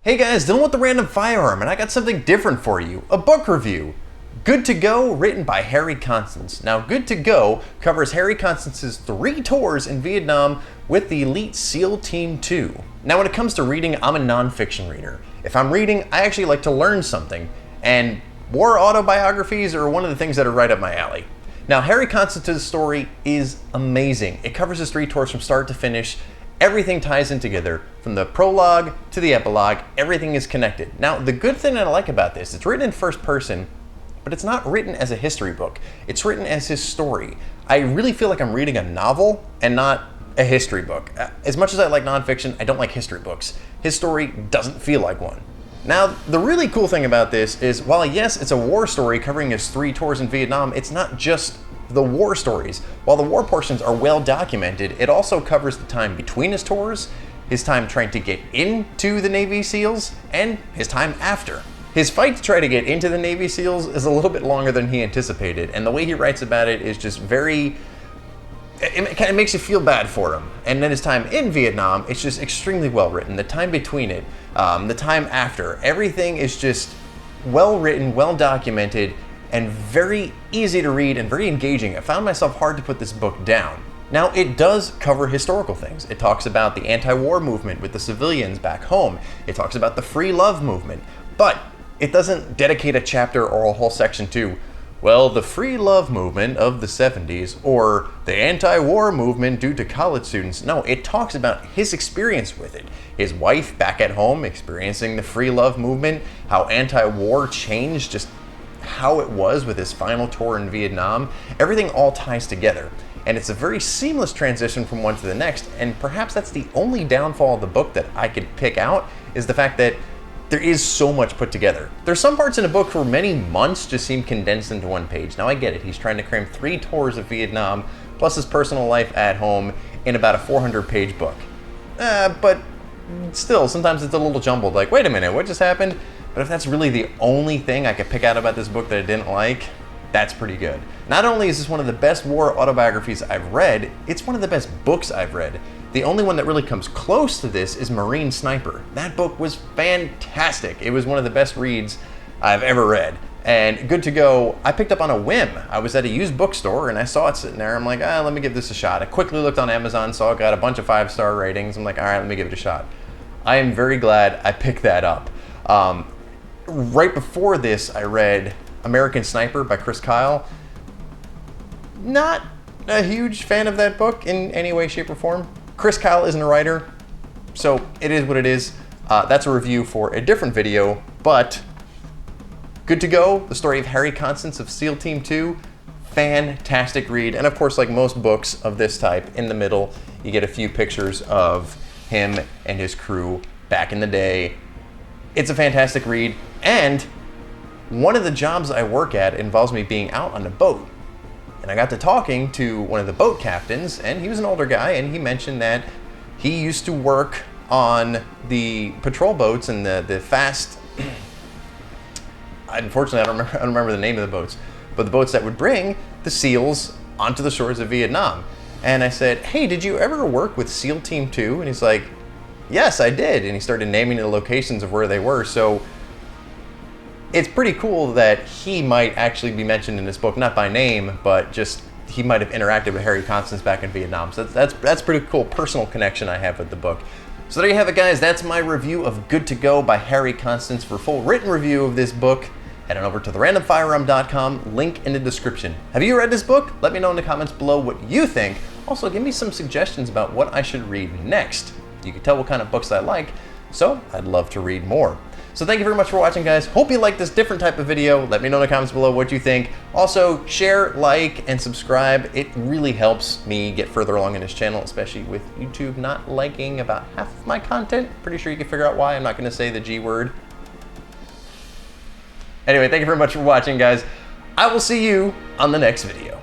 Hey guys, Dylan with the Random Firearm, and I got something different for you, a book review. Good to Go, written by Harry Constance. Now, Good to Go covers Harry Constance's 3 tours in Vietnam with the elite SEAL Team 2. Now, when it comes to reading, I'm a nonfiction reader. If I'm reading, I actually like to learn something, and war autobiographies are one of the things that are right up my alley. Now, Harry Constance's story is amazing. It covers his 3 tours from start to finish. Everything ties in together, from the prologue to the epilogue. Everything is connected. Now, the good thing that I like about this, it's written in first person, but it's not written as a history book. It's written as his story. I really feel like I'm reading a novel and not a history book. As much as I like nonfiction, I don't like history books. His story doesn't feel like one. Now, the really cool thing about this is, while yes, it's a war story covering his 3 tours in Vietnam, it's not just the war stories. While the war portions are well documented, it also covers the time between his tours, his time trying to get into the Navy SEALs, and his time after. His fight to try to get into the Navy SEALs is a little bit longer than he anticipated, and the way he writes about it is just very... It kind of makes you feel bad for him. And then his time in Vietnam, it's just extremely well written. The time between it, the time after, everything is just well written, well documented, and very easy to read and very engaging. I found myself hard to put this book down. Now, it does cover historical things. It talks about the anti-war movement with the civilians back home. It talks about the free love movement, but it doesn't dedicate a chapter or a whole section to, well, the free love movement of the 70s or the anti-war movement due to college students. No, it talks about his experience with it. His wife back at home experiencing the free love movement, how anti-war changed just how it was with his final tour in Vietnam. Everything all ties together, and it's a very seamless transition from one to the next, and perhaps that's the only downfall of the book that I could pick out, is the fact that there is so much put together. There's some parts in a book for many months just seem condensed into one page. Now I get it, he's trying to cram 3 tours of Vietnam plus his personal life at home in about a 400-page book. But still, sometimes it's a little jumbled, like, wait a minute, what just happened? But if that's really the only thing I could pick out about this book that I didn't like, that's pretty good. Not only is this one of the best war autobiographies I've read, it's one of the best books I've read. The only one that really comes close to this is Marine Sniper. That book was fantastic. It was one of the best reads I've ever read. And Good to Go, I picked up on a whim. I was at a used bookstore and I saw it sitting there. I'm like, let me give this a shot. I quickly looked on Amazon, saw it got a bunch of 5-star ratings. I'm like, all right, let me give it a shot. I am very glad I picked that up. Right before this, I read American Sniper by Chris Kyle. Not a huge fan of that book in any way, shape, or form. Chris Kyle isn't a writer, so it is what it is. That's a review for a different video, but Good to Go, the story of Harry Constance of SEAL Team 2, fantastic read. And of course, like most books of this type, in the middle, you get a few pictures of him and his crew back in the day. It's a fantastic read, and one of the jobs I work at involves me being out on a boat. And I got to talking to one of the boat captains, and he was an older guy, and he mentioned that he used to work on the patrol boats and the fast... Unfortunately, I don't remember the name of the boats, but the boats that would bring the SEALs onto the shores of Vietnam. And I said, hey, did you ever work with SEAL Team 2? And he's like, yes, I did. And he started naming the locations of where they were. So it's pretty cool that he might actually be mentioned in this book, not by name, but just he might have interacted with Harry Constance back in Vietnam. So that's pretty cool personal connection I have with the book. So there you have it, guys. That's my review of Good to Go by Harry Constance. For full written review of this book, head on over to therandomfirearm.com, link in the description. Have you read this book? Let me know in the comments below what you think. Also, give me some suggestions about what I should read next. You can tell what kind of books I like, so I'd love to read more. So thank you very much for watching, guys. Hope you like this different type of video. Let me know in the comments below what you think. Also, share, like, and subscribe. It really helps me get further along in this channel, especially with YouTube not liking about half of my content. Pretty sure you can figure out why I'm not going to say the G word. Anyway, thank you very much for watching, guys. I will see you on the next video.